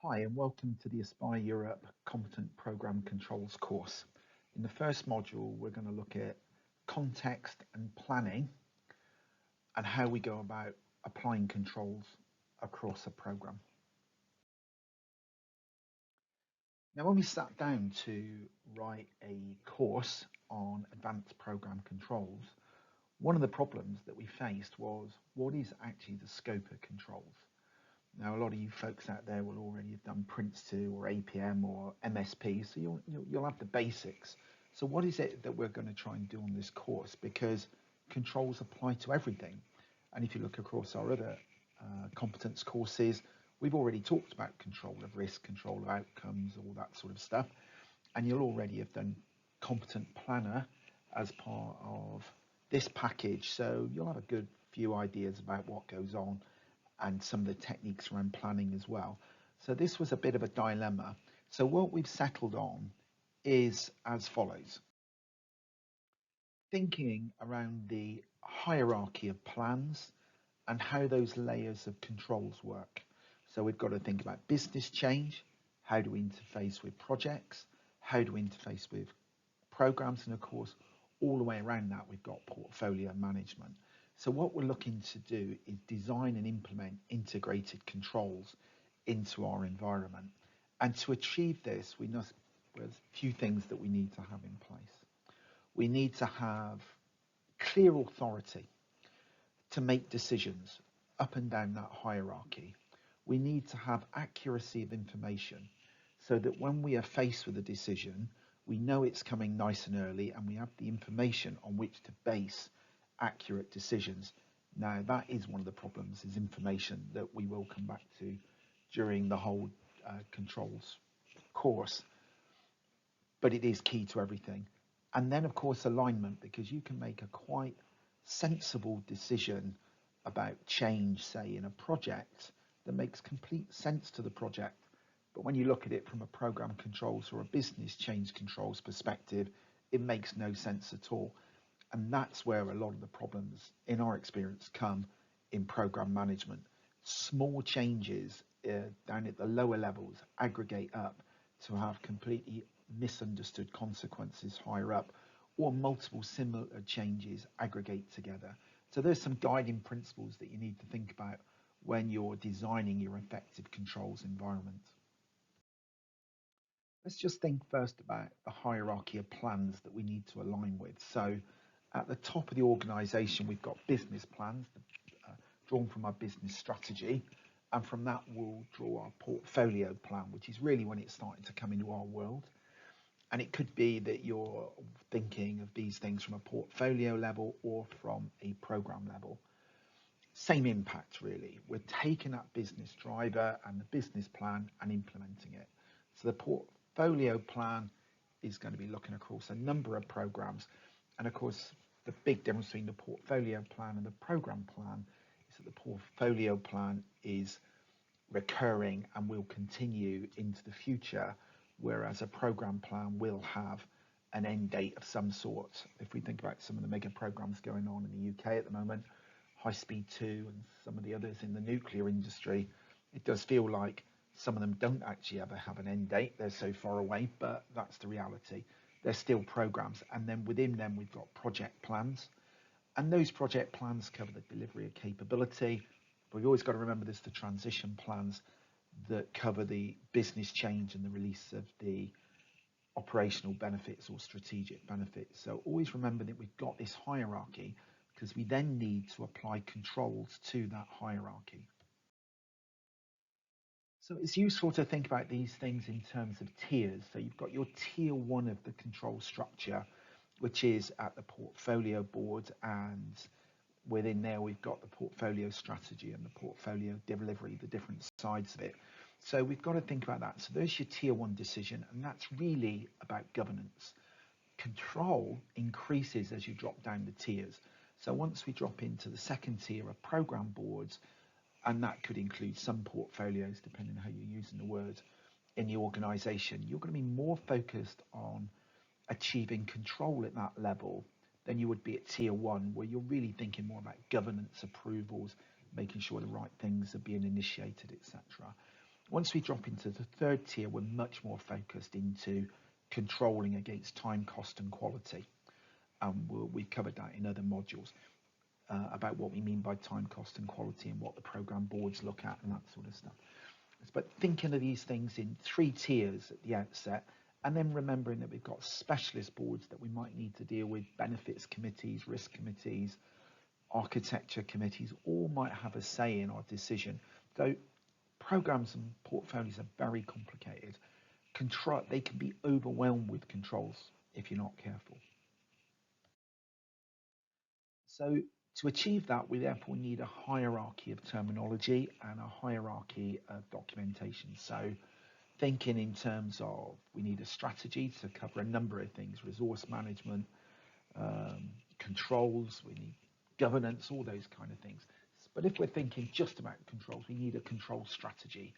Hi, and welcome to the Aspire Europe Competent Program Controls course. In the first module, we're going to look at context and planning and how we go about applying controls across a program. Now, when we sat down to write a course on advanced program controls, one of the problems that we faced was what is actually the scope of controls? Now, a lot of you folks out there will already have done Prince2 or APM or MSP, so you'll have the basics. So what is it that we're going to try and do on this course? Because controls apply to everything. And if you look across our other competence courses, we've already talked about control of risk, control of outcomes, all that sort of stuff. And you'll already have done competent planner as part of this package. So you'll have a good few ideas about what goes on and some of the techniques around planning as well. So this was a bit of a dilemma. So what we've settled on is as follows. Thinking around the hierarchy of plans and how those layers of controls work. So we've got to think about business change, how do we interface with projects, how do we interface with programs, and of course, all the way around that, we've got portfolio management. So what we're looking to do is design and implement integrated controls into our environment. And to achieve this, there's a few things that we need to have in place. We need to have clear authority to make decisions up and down that hierarchy. We need to have accuracy of information so that when we are faced with a decision, we know it's coming nice and early and we have the information on which to base accurate decisions. Now, that is one of the problems, is information that we will come back to during the whole controls course, but it is key to everything. And then, of course, alignment, because you can make a quite sensible decision about change, say, in a project that makes complete sense to the project. But when you look at it from a program controls or a business change controls perspective, it makes no sense at all. And that's where a lot of the problems, in our experience, come in program management. Small changes down at the lower levels aggregate up to have completely misunderstood consequences higher up, or multiple similar changes aggregate together. So there's some guiding principles that you need to think about when you're designing your effective controls environment. Let's just think first about the hierarchy of plans that we need to align with. So at the top of the organization, we've got business plans drawn from our business strategy. And from that, we'll draw our portfolio plan, which is really when it's starting to come into our world. And it could be that you're thinking of these things from a portfolio level or from a program level. Same impact, really. We're taking that business driver and the business plan and implementing it. So the portfolio plan is going to be looking across a number of programs. And of course, the big difference between the portfolio plan and the program plan is that the portfolio plan is recurring and will continue into the future, whereas a program plan will have an end date of some sort. If we think about some of the mega programs going on in the UK at the moment, High Speed 2 and some of the others in the nuclear industry, it does feel like some of them don't actually ever have an end date. They're so far away, but that's the reality. They're still programs. And then within them, we've got project plans. And those project plans cover the delivery of capability. But we've always got to remember there's the transition plans that cover the business change and the release of the operational benefits or strategic benefits. So always remember that we've got this hierarchy because we then need to apply controls to that hierarchy. So it's useful to think about these things in terms of tiers. So you've got your tier one of the control structure, which is at the portfolio board, and within there we've got the portfolio strategy and the portfolio delivery, the different sides of it. So we've got to think about that. So there's your tier one decision, and that's really about governance. Control increases as you drop down the tiers. So once we drop into the second tier of program boards, and that could include some portfolios, depending on how you're using the word in the organization, you're going to be more focused on achieving control at that level than you would be at tier one, where you're really thinking more about governance approvals, making sure the right things are being initiated, etc. Once we drop into the third tier, we're much more focused into controlling against time, cost, and quality. We've covered that in other modules about what we mean by time, cost, and quality, and what the program boards look at, and that sort of stuff. But thinking of these things in 3 tiers at the outset, and then remembering that we've got specialist boards that we might need to deal with, benefits committees, risk committees, architecture committees, all might have a say in our decision. So programs and portfolios are very complicated. They can be overwhelmed with controls if you're not careful. So to achieve that, we therefore need a hierarchy of terminology and a hierarchy of documentation. So thinking in terms of we need a strategy to cover a number of things, resource management, controls, we need governance, all those kind of things. But if we're thinking just about controls, we need a control strategy.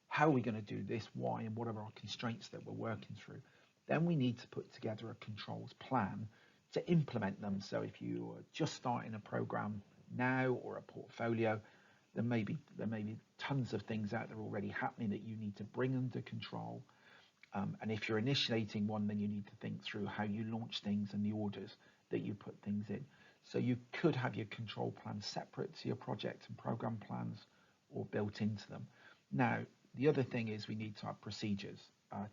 How are we going to do this? Why? And what are our constraints that we're working through? Then we need to put together a controls plan to implement them. So if you are just starting a program now or a portfolio, there may be tons of things out there already happening that you need to bring under control. And if you're initiating one, then you need to think through how you launch things and the orders that you put things in. So you could have your control plan separate to your project and program plans or built into them. Now, the other thing is we need to have procedures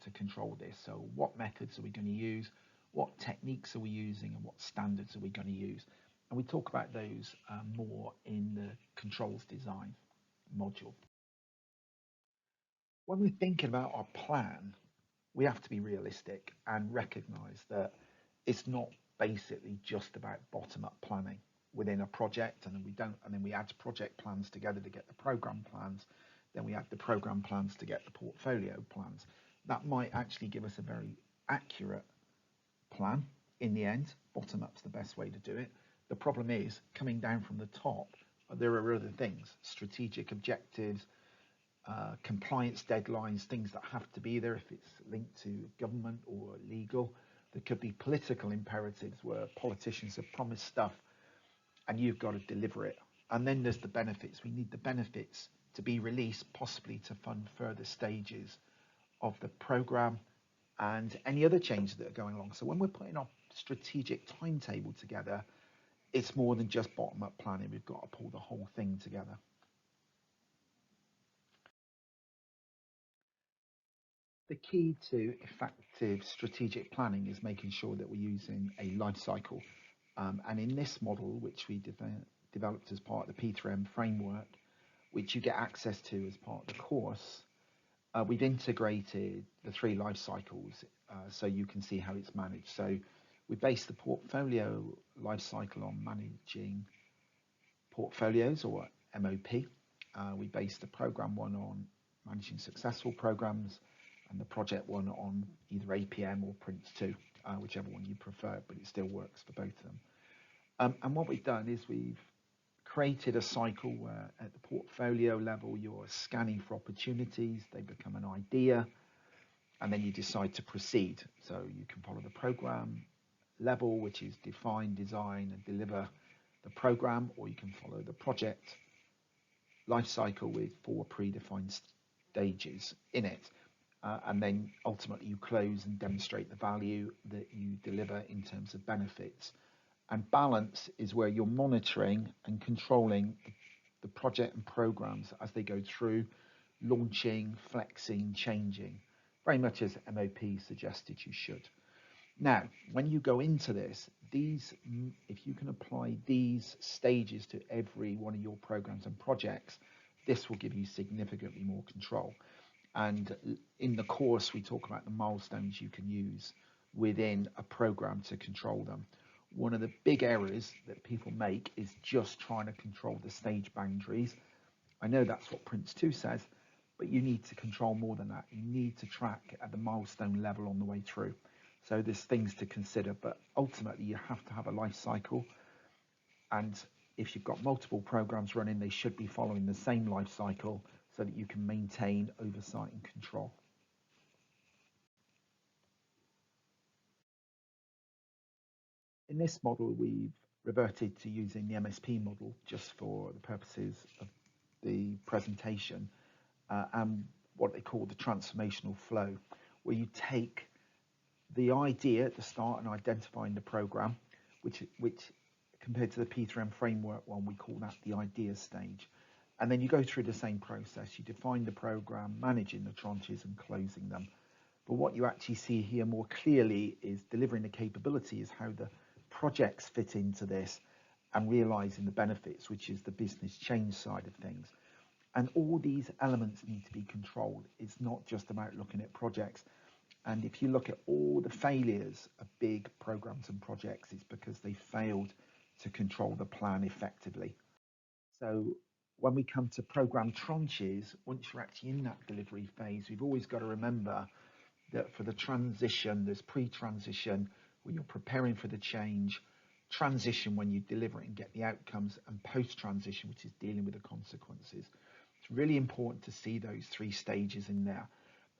to control this. So what methods are we going to use? What techniques are we using? And what standards are we going to use? And we talk about those more in the controls design module. When we're thinking about our plan, we have to be realistic and recognize that it's not basically just about bottom-up planning within a project, and then we add project plans together to get the program plans, then we add the program plans to get the portfolio plans. That might actually give us a very accurate plan in the end. Bottom-up's the best way to do it. The problem is coming down from the top, there are other things, strategic objectives, compliance deadlines, things that have to be there if it's linked to government or legal. There could be political imperatives where politicians have promised stuff and you've got to deliver it. And then there's the benefits. We need the benefits to be released, possibly to fund further stages of the program and any other changes that are going along. So when we're putting our strategic timetable together, it's more than just bottom-up planning. We've got to pull the whole thing together. The key to effective strategic planning is making sure that we're using a life cycle. And in this model, which we developed as part of the P3M framework, which you get access to as part of the course, we've integrated the 3 life cycles so you can see how it's managed. So we base the portfolio life cycle on managing portfolios, or MOP. We base the program one on managing successful programs, and the project one on either APM or Prince2, whichever one you prefer, but it still works for both of them. And what we've done is we've created a cycle where at the portfolio level, you're scanning for opportunities, they become an idea, and then you decide to proceed. So you can follow the program level, which is define, design, and deliver the program, or you can follow the project life cycle with 4 predefined stages in it. And then ultimately you close and demonstrate the value that you deliver in terms of benefits. And balance is where you're monitoring and controlling the project and programs as they go through, launching, flexing, changing, very much as MOP suggested you should. Now, when you go into this, if you can apply these stages to every one of your programs and projects, this will give you significantly more control. And in the course, we talk about the milestones you can use within a program to control them. One of the big errors that people make is just trying to control the stage boundaries. I know that's what Prince2 says, but you need to control more than that. You need to track at the milestone level on the way through. So there's things to consider, but ultimately you have to have a life cycle. And if you've got multiple programs running, they should be following the same life cycle so that you can maintain oversight and control. In this model, we've reverted to using the MSP model just for the purposes of the presentation. And what they call the transformational flow, where you take the idea at the start and identifying the program, which compared to the P3M framework one, we call that the idea stage. And then you go through the same process. You define the program, managing the tranches and closing them. But what you actually see here more clearly is delivering the capability is how the projects fit into this and realizing the benefits, which is the business change side of things. And all these elements need to be controlled. It's not just about looking at projects. And if you look at all the failures of big programs and projects, it's because they failed to control the plan effectively. So when we come to program tranches, once you're actually in that delivery phase, we've always got to remember that for the transition, there's pre-transition when you're preparing for the change, transition when you deliver it and get the outcomes, and post-transition, which is dealing with the consequences. It's really important to see those three stages in there.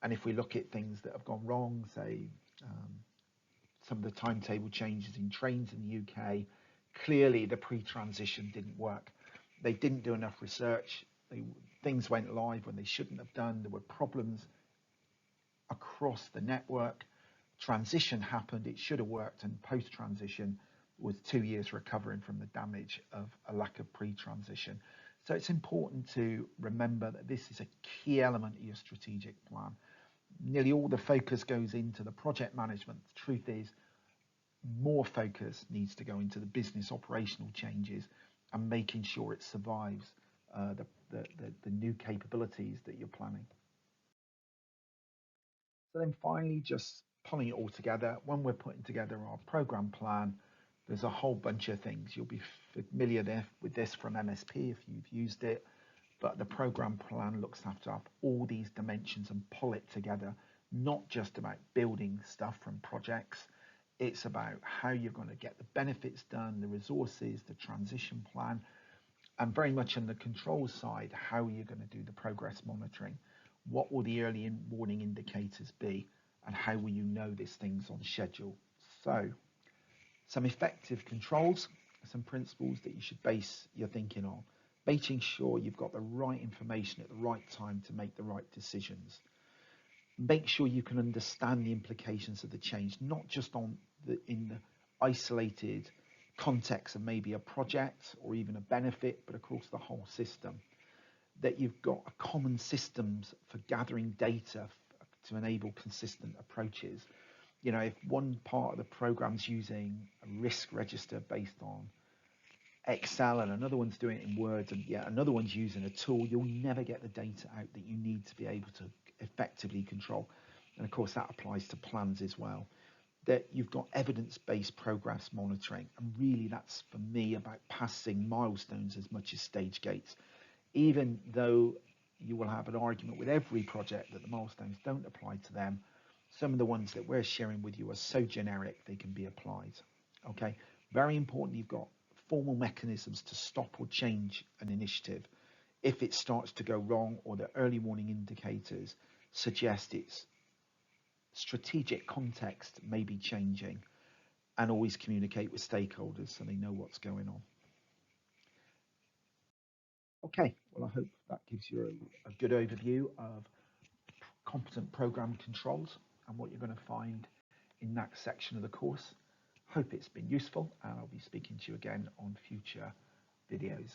And if we look at things that have gone wrong, say some of the timetable changes in trains in the UK, clearly the pre-transition didn't work. They didn't do enough research. Things went live when they shouldn't have done. There were problems across the network. Transition happened, it should have worked, and post-transition was 2 years recovering from the damage of a lack of pre-transition. So it's important to remember that this is a key element of your strategic plan. Nearly all the focus goes into the project management. The truth is, more focus needs to go into the business operational changes and making sure it survives the new capabilities that you're planning. So then finally, just pulling it all together, when we're putting together our program plan, there's a whole bunch of things. You'll be familiar with this from MSP if you've used it, but the program plan looks to have all these dimensions and pull it together, not just about building stuff from projects. It's about how you're going to get the benefits done, the resources, the transition plan, and very much on the control side, how are you going to do the progress monitoring? What will the early warning indicators be? And how will you know this thing's on schedule? So, some effective controls, some principles that you should base your thinking on. Making sure you've got the right information at the right time to make the right decisions. Make sure you can understand the implications of the change, not just in the isolated context of maybe a project or even a benefit, but across the whole system. That you've got a common systems for gathering data to enable consistent approaches. You know, if one part of the program's using a risk register based on Excel and another one's doing it in Word and yet another one's using a tool, you'll never get the data out that you need to be able to effectively control. And of course that applies to plans as well. That you've got evidence-based progress monitoring, and really that's for me about passing milestones as much as stage gates. Even though you will have an argument with every project that the milestones don't apply to them, some of the ones that we're sharing with you are so generic they can be applied. Okay, very important you've got formal mechanisms to stop or change an initiative if it starts to go wrong or the early warning indicators suggest its strategic context may be changing, and always communicate with stakeholders so they know what's going on. Okay, well, I hope that gives you a good overview of competent program controls and what you're going to find in that section of the course. Hope it's been useful, and I'll be speaking to you again on future videos.